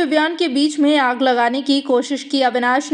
Vivian के बीच में आग लगाने की कोशिश की अविनाश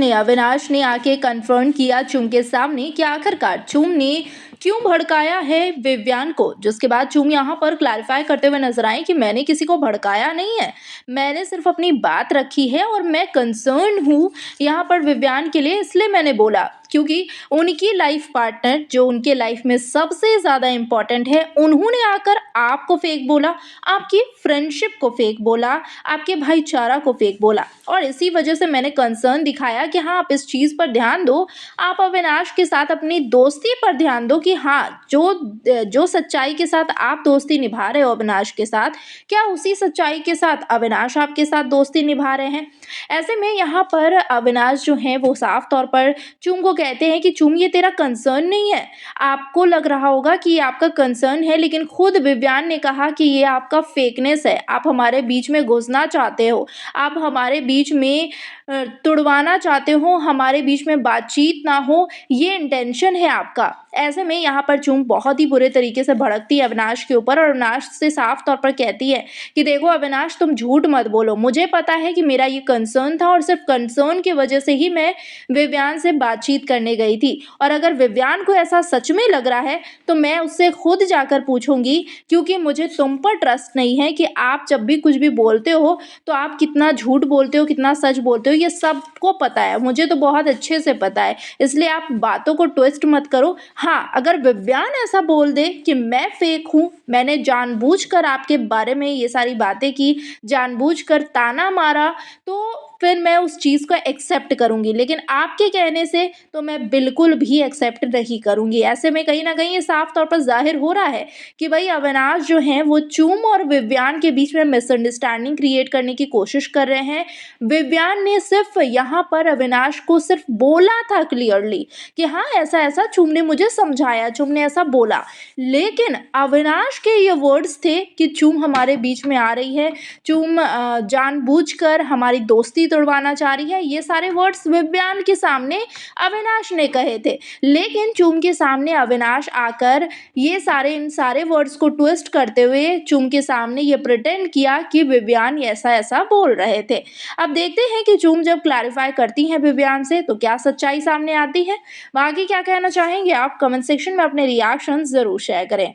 ने आके कन्फर्म किया चुम के सामने कि आखिरकार चुम ने क्यों भड़काया है विवियान को। जिसके बाद चुम यहाँ पर क्लैरिफाई करते हुए नजर आए कि मैंने किसी को भड़काया नहीं है, मैंने सिर्फ अपनी बात रखी है और मैं कंसर्न हूँ यहाँ पर विवियान के लिए, इसलिए मैंने बोला क्योंकि उनकी लाइफ पार्टनर जो उनके लाइफ में सबसे ज़्यादा इम्पॉर्टेंट है, उन्होंने आकर आपको फेक बोला, आपकी फ्रेंडशिप को फेक बोला, आपके भाईचारा को फेक बोला। और इसी वजह से मैंने कंसर्न दिखाया कि हाँ, आप इस चीज़ पर ध्यान दो, आप अविनाश के साथ अपनी दोस्ती पर ध्यान दो कि हाँ, जो सच्चाई के साथ आप दोस्ती निभा रहे हो अविनाश के साथ, क्या उसी सच्चाई के साथ अविनाश आपके साथ दोस्ती निभा रहे हैं। ऐसे में यहाँ पर अविनाश जो है वो साफ तौर पर चुम को कहते हैं कि चुम, ये तेरा कंसर्न नहीं है। आपको लग रहा होगा कि ये आपका कंसर्न है, लेकिन खुद विवियान ने कहा कि ये आपका फेकनेस है। आप हमारे बीच में घुसना चाहते हो, आप हमारे बीच में तुड़वाना चाहते हो, हमारे बीच में बातचीत ना हो, ये इंटेंशन है आपका। ऐसे में यहाँ पर चुम बहुत ही बुरे तरीके से भड़कती है अविनाश के ऊपर और अविनाश से साफ तौर पर कहती है कि देखो अविनाश, तुम झूठ मत बोलो, मुझे पता है कि मेरा ये कंसर्न था और सिर्फ कंसर्न की वजह से ही मैं विवियान से बातचीत करने गई थी। और अगर विवियान को ऐसा सच में लग रहा है तो मैं उससे खुद जाकर पूछूंगी, क्योंकि मुझे तुम पर ट्रस्ट नहीं है कि आप जब भी कुछ भी बोलते हो तो आप कितना झूठ बोलते हो, कितना सच बोलते हो, ये सबको पता है, मुझे तो बहुत अच्छे से पता है। इसलिए आप बातों को ट्विस्ट मत करो। हाँ, अगर विवियान ऐसा बोल दे कि मैं फेक हूँ, मैंने जानबूझकर आपके बारे में ये सारी बातें की, जानबूझकर ताना मारा, तो फिर मैं उस चीज़ को एक्सेप्ट करूँगी, लेकिन आपके कहने से तो मैं बिल्कुल भी एक्सेप्ट नहीं करूँगी। ऐसे में कहीं ना कहीं ये साफ तौर पर जाहिर हो रहा है कि भाई अविनाश जो हैं वो चुम और विवियान के बीच में मिसअंडरस्टैंडिंग क्रिएट करने की कोशिश कर रहे हैं। विवियान ने सिर्फ यहाँ पर अविनाश को सिर्फ बोला था क्लियरली कि हाँ, ऐसा ऐसा चुम ने मुझे समझाया, चुम ने ऐसा बोला, लेकिन अविनाश के ये वर्ड्स थे कि चुम हमारे बीच में आ रही है, चुम जानबूझकर हमारी दोस्ती तोड़वाना चाह रही है। ये सारे वर्ड्स विवियान के सामने अविनाश ने कहे थे, लेकिन चुम के सामने अविनाश आकर ये इन सारे वर्ड्स को ट्विस्ट करते हुए चुम के सामने ये प्रिटेंड किया कि विवियान ऐसा ऐसा बोल रहे थे। अब देखते हैं कि चुम जब क्लैरिफाई करती हैं विवियान से तो क्या सच्चाई सामने आती है। बाकी क्या कहना चाहेंगे आप, कमेंट सेक्शन में अपने रिएक्शन जरूर शेयर करें।